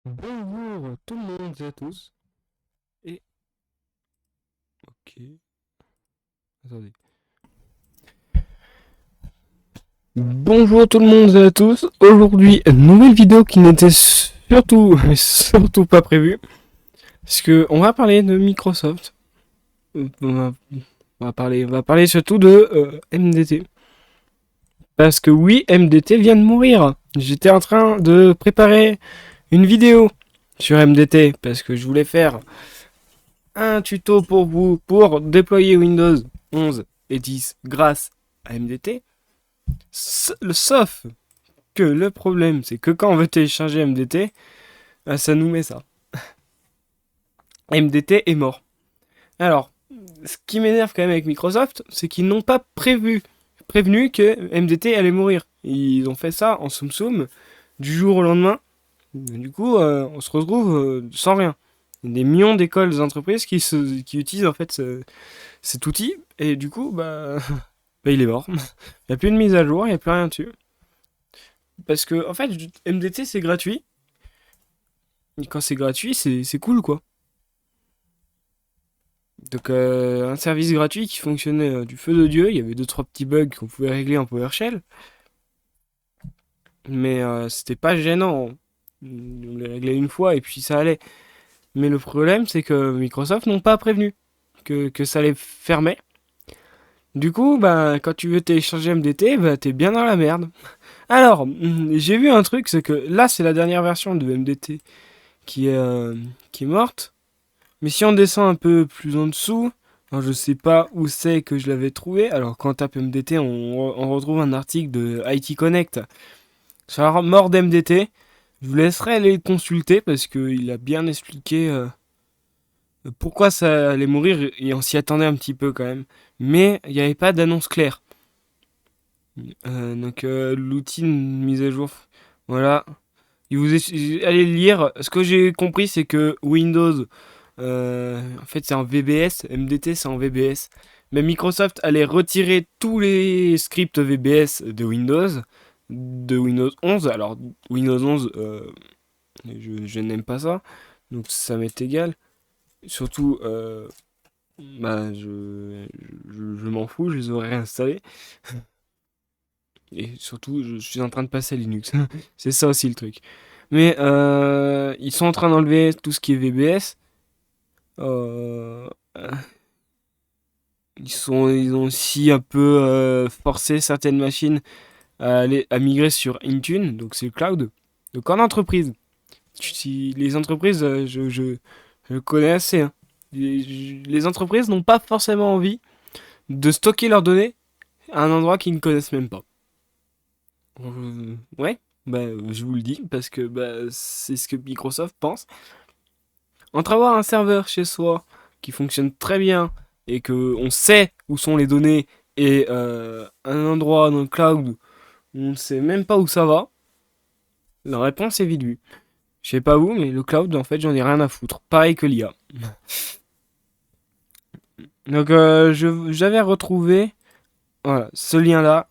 Bonjour tout le monde et à tous. Et ok, attendez. Bonjour tout le monde et à tous. Aujourd'hui, une nouvelle vidéo qui n'était surtout pas prévue. Parce que on va parler de Microsoft. On va parler surtout de MDT. Parce que oui, MDT vient de mourir. J'étais en train de préparer une vidéo sur MDT parce que je voulais faire un tuto pour vous pour déployer Windows 11 et 10 grâce à MDT. Sauf que le problème, c'est que quand on veut télécharger MDT, ça nous met ça. MDT est mort. Alors, ce qui m'énerve quand même avec Microsoft, c'est qu'ils n'ont pas prévenu que MDT allait mourir. Ils ont fait ça en soum soum du jour au lendemain. Du coup, on se retrouve sans rien. Il y a des millions d'écoles, d'entreprises qui utilisent en fait cet outil, et du coup, bah, il est mort. Il n'y a plus de mise à jour, il n'y a plus rien dessus. Parce que, en fait, MDT c'est gratuit. Et quand c'est gratuit, c'est cool quoi. Donc, un service gratuit qui fonctionnait du feu de Dieu. Il y avait deux trois petits bugs qu'on pouvait régler en PowerShell. Mais c'était pas gênant. On les réglait une fois et puis ça allait. Mais le problème, c'est que Microsoft n'ont pas prévenu que ça allait fermer. Du coup, bah, quand tu veux télécharger MDT, bah, t'es bien dans la merde. Alors, j'ai vu un truc, c'est que là, c'est la dernière version de MDT qui est morte. Mais si on descend un peu plus en dessous, alors je sais pas où c'est que je l'avais trouvé. Alors, quand on tape MDT, on retrouve un article de IT Connect sur la mort d'MDT. Je vous laisserai aller le consulter parce qu'il a bien expliqué pourquoi ça allait mourir et on s'y attendait un petit peu quand même. Mais il n'y avait pas d'annonce claire. Donc l'outil de mise à jour, voilà. Allez lire. Ce que j'ai compris, c'est que Windows, en fait, c'est en VBS. MDT, c'est en VBS. Mais Microsoft allait retirer tous les scripts VBS de Windows 11. Alors Windows 11, je n'aime pas ça, donc ça m'est égal. Surtout, bah, je m'en fous, je les aurais réinstallés. Et surtout, je suis en train de passer à Linux. C'est ça aussi le truc. Mais ils sont en train d'enlever tout ce qui est VBS. Euh, ils ont aussi un peu forcé certaines machines à migrer sur Intune, donc c'est le cloud. Donc en entreprise, si les entreprises, je connais assez, hein. Les entreprises n'ont pas forcément envie de stocker leurs données à un endroit qu'ils ne connaissent même pas. Ouais, bah, je vous le dis parce que bah, c'est ce que Microsoft pense. Entre avoir un serveur chez soi qui fonctionne très bien et que on sait où sont les données et un endroit dans le cloud où on ne sait même pas où ça va, la réponse est vite vue. Je sais pas où, mais le cloud, en fait, j'en ai rien à foutre. Pareil que l'IA. Donc, j'avais retrouvé voilà, ce lien-là.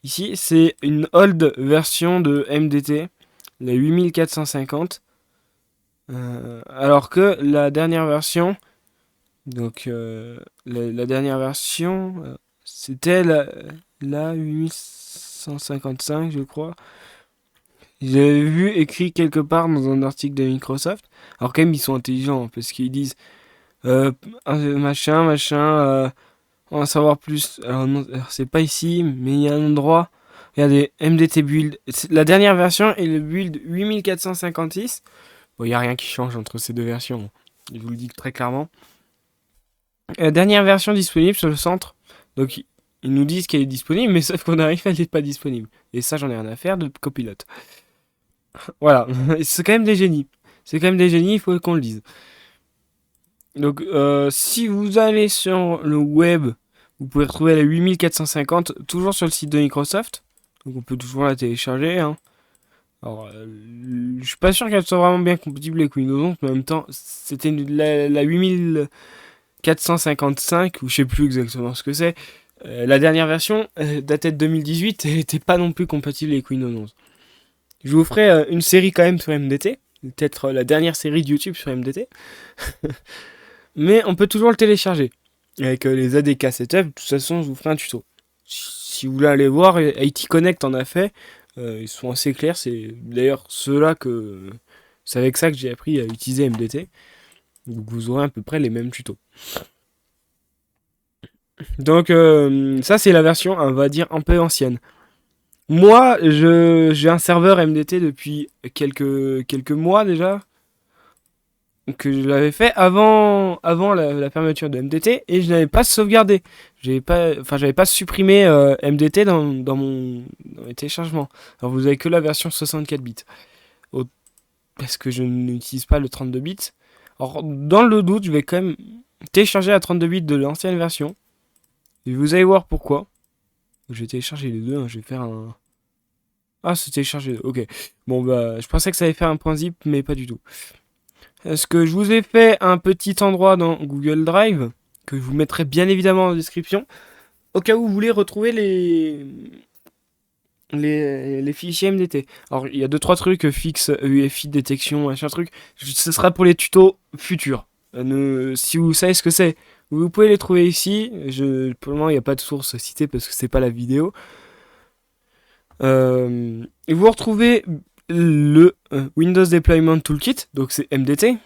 Ici, c'est une old version de MDT, la 8450. Alors que la dernière version, donc la dernière version, c'était la 8155, je crois. J'avais vu écrit quelque part dans un article de Microsoft. Alors quand même, ils sont intelligents hein, parce qu'ils disent machin, on va savoir plus. Alors, non, alors, c'est pas ici, mais il y a un endroit. Regardez, MDT build. La dernière version est le build 8456. Bon, il n'y a rien qui change entre ces deux versions. Je vous le dis très clairement. Dernière version disponible sur le centre. Donc, ils nous disent qu'elle est disponible, mais sauf qu'on arrive, elle n'est pas disponible. Et ça, j'en ai rien à faire de copilote. Voilà, c'est quand même des génies. C'est quand même des génies, il faut qu'on le dise. Donc, si vous allez sur le web, vous pouvez retrouver la 8450, toujours sur le site de Microsoft. Donc, on peut toujours la télécharger. Hein. Alors, je suis pas sûr qu'elle soit vraiment bien compatible avec Windows 11, mais en même temps, c'était la 8455, ou je sais plus exactement ce que c'est. La dernière version, datait de 2018, et n'était pas non plus compatible avec Windows 11. Je vous ferai une série quand même sur MDT. peut-être la dernière série de YouTube sur MDT. Mais on peut toujours le télécharger. Avec les ADK Setup, de toute façon, je vous ferai un tuto. Si vous voulez aller voir, IT Connect en a fait. Ils sont assez clairs. C'est d'ailleurs ceux-là que... C'est avec ça que j'ai appris à utiliser MDT. Donc vous aurez à peu près les mêmes tutos. Donc ça c'est la version, on va dire, un peu ancienne. Moi, j'ai un serveur MDT depuis quelques mois déjà, que je l'avais fait avant la fermeture de MDT, et je n'avais pas sauvegardé. J'avais pas supprimé MDT dans mes téléchargements. Alors vous avez que la version 64 bits. Au- Parce que je n'utilise pas le 32 bits. Alors dans le doute, je vais quand même télécharger la 32 bits de l'ancienne version. Et vous allez voir pourquoi. Je vais télécharger les deux, hein, je vais faire un... Ah, c'est téléchargé, ok. Bon, bah, je pensais que ça allait faire un point zip, mais pas du tout. Est-ce que je vous ai fait un petit endroit dans Google Drive, que je vous mettrai bien évidemment en description, au cas où vous voulez retrouver les fichiers MDT. Alors, il y a 2-3 trucs fixes, UEFI, détection, machin truc. Ce sera pour les tutos futurs. Si vous savez ce que c'est, vous pouvez les trouver ici. Pour le moment, il n'y a pas de source citée parce que c'est pas la vidéo. Et vous retrouvez le Windows Deployment Toolkit, donc c'est MDT,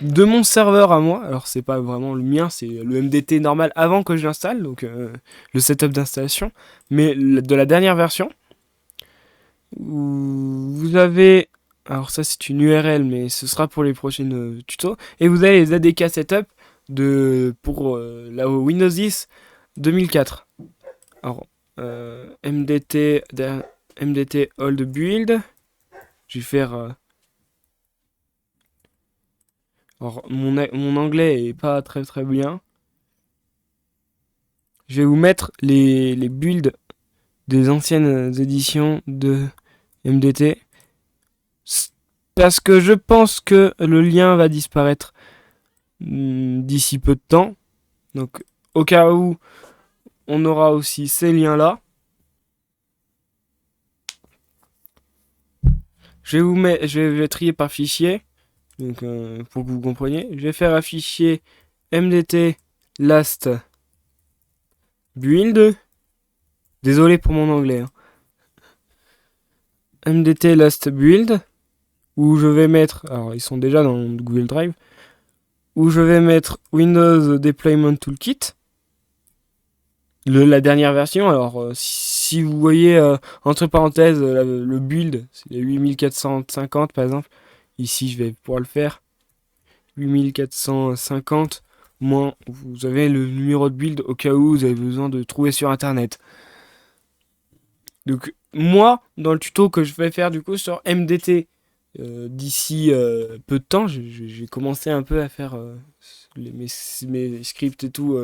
de mon serveur à moi. Alors c'est pas vraiment le mien, c'est le MDT normal avant que je l'installe, donc le setup d'installation, mais de la dernière version. Vous avez, alors ça c'est une URL, mais ce sera pour les prochaines tutos. Et vous avez les ADK setup pour la Windows 10 2004. Alors MDT old build. Je vais faire. Alors, mon anglais est pas très très bien. Je vais vous mettre les builds des anciennes éditions de MDT. Parce que je pense que le lien va disparaître d'ici peu de temps. Donc, au cas où, on aura aussi ces liens-là. Je vais trier par fichier. Donc, pour que vous compreniez. Je vais faire un fichier MDT last build. Désolé pour mon anglais. Hein. MDT last build. Où je vais mettre. Alors, ils sont déjà dans Google Drive. Où je vais mettre Windows Deployment Toolkit. La dernière version. Alors, si vous voyez entre parenthèses le build, c'est les 8450 par exemple. Ici, je vais pouvoir le faire. 8450. Moins, vous avez le numéro de build au cas où vous avez besoin de trouver sur internet. Donc, moi, dans le tuto que je vais faire du coup sur MDT, d'ici peu de temps, j'ai commencé un peu à faire mes scripts et tout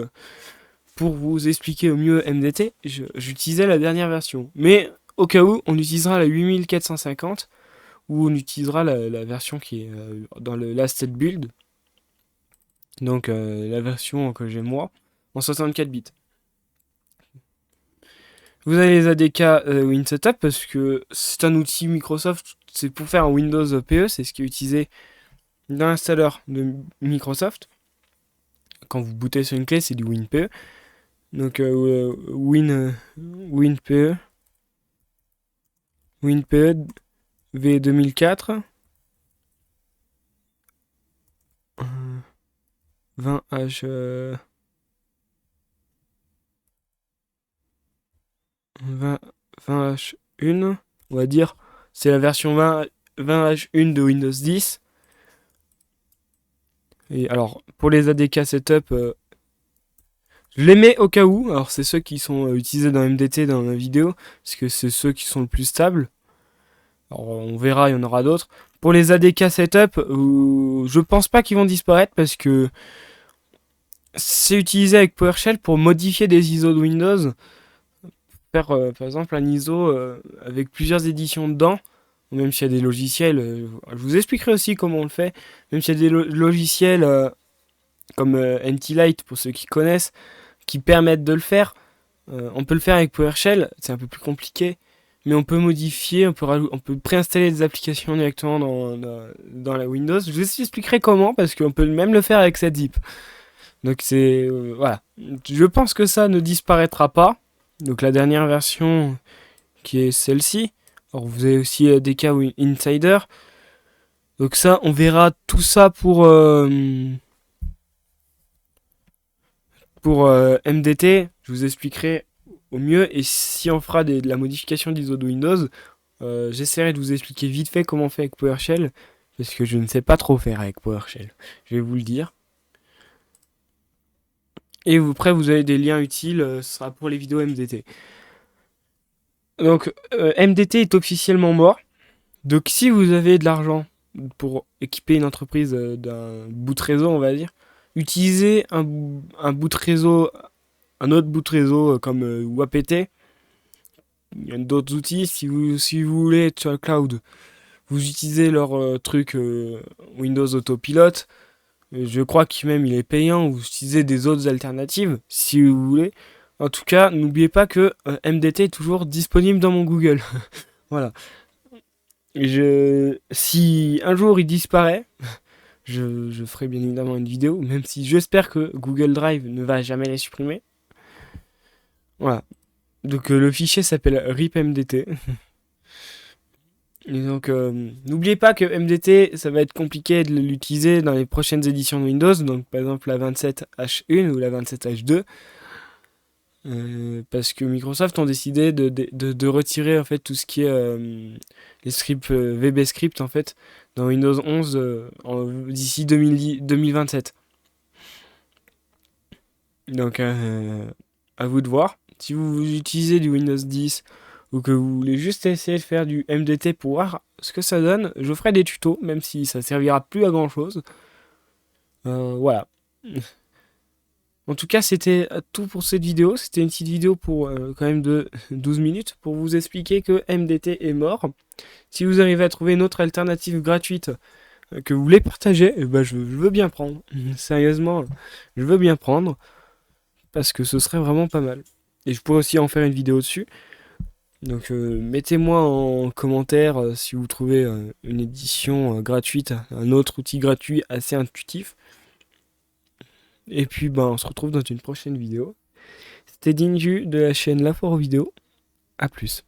pour vous expliquer au mieux MDT. J'utilisais la dernière version. Mais au cas où, on utilisera la 8450 ou on utilisera la version qui est dans le last build. Donc la version que j'ai moi en 64 bits. Vous avez les ADK WinSetup parce que c'est un outil Microsoft, c'est pour faire un Windows PE, c'est ce qui est utilisé dans l'installeur de Microsoft. Quand vous bootez sur une clé, c'est du WinPE. Donc WinPE V2004 20H 20H1, on va dire, c'est la version 20H1 de Windows 10. Et alors, pour les ADK setup, je les mets au cas où. Alors, c'est ceux qui sont utilisés dans MDT dans la vidéo, parce que c'est ceux qui sont le plus stables. Alors, on verra, il y en aura d'autres. Pour les ADK setup, je pense pas qu'ils vont disparaître parce que c'est utilisé avec PowerShell pour modifier des ISO de Windows. Faire par exemple un ISO avec plusieurs éditions dedans, même s'il y a des logiciels, je vous expliquerai aussi comment on le fait, même s'il y a des logiciels comme NT-Lite pour ceux qui connaissent, qui permettent de le faire, on peut le faire avec PowerShell, c'est un peu plus compliqué, mais on peut modifier, on peut préinstaller des applications directement dans la Windows. Je vous expliquerai comment, parce qu'on peut même le faire avec cette zip. Donc c'est voilà. Je pense que ça ne disparaîtra pas. Donc la dernière version qui est celle-ci. Alors vous avez aussi DK ou Insider. Donc ça, on verra tout ça pour MDT. Je vous expliquerai au mieux. Et si on fera de la modification d'ISO de Windows, j'essaierai de vous expliquer vite fait comment on fait avec PowerShell. Parce que je ne sais pas trop faire avec PowerShell. Je vais vous le dire. Et après, vous avez des liens utiles. Ce sera pour les vidéos MDT. Donc, MDT est officiellement mort. Donc, si vous avez de l'argent pour équiper une entreprise d'un bout de réseau, on va dire, utilisez un bout de réseau, un autre bout de réseau comme WAPT. Il y a d'autres outils. Si vous voulez être sur le cloud, vous utilisez leur truc Windows Autopilot. Je crois qu'il même il est payant. Vous utilisez des autres alternatives si vous voulez. En tout cas, n'oubliez pas que MDT est toujours disponible dans mon Google. Voilà. Si un jour il disparaît, je ferai bien évidemment une vidéo, même si j'espère que Google Drive ne va jamais les supprimer. Voilà. Donc le fichier s'appelle ripmdt. Et donc n'oubliez pas que MDT, ça va être compliqué de l'utiliser dans les prochaines éditions de Windows, donc par exemple la 27H1 ou la 27H2. Parce que Microsoft ont décidé de retirer en fait tout ce qui est les scripts VB Script en fait dans Windows 11 d'ici 2027. Donc à vous de voir. Si vous utilisez du Windows 10 ou que vous voulez juste essayer de faire du MDT pour voir ce que ça donne, je ferai des tutos même si ça servira plus à grand chose. Voilà. En tout cas, c'était tout pour cette vidéo. C'était une petite vidéo pour quand même de 12 minutes pour vous expliquer que MDT est mort. Si vous arrivez à trouver une autre alternative gratuite que vous voulez partager, eh ben, je veux bien prendre. Sérieusement, je veux bien prendre parce que ce serait vraiment pas mal. Et je pourrais aussi en faire une vidéo dessus. Donc mettez-moi en commentaire si vous trouvez une édition gratuite, un autre outil gratuit assez intuitif. Et puis ben, on se retrouve dans une prochaine vidéo. C'était Dinju de la chaîne La Foro Vidéo. A plus.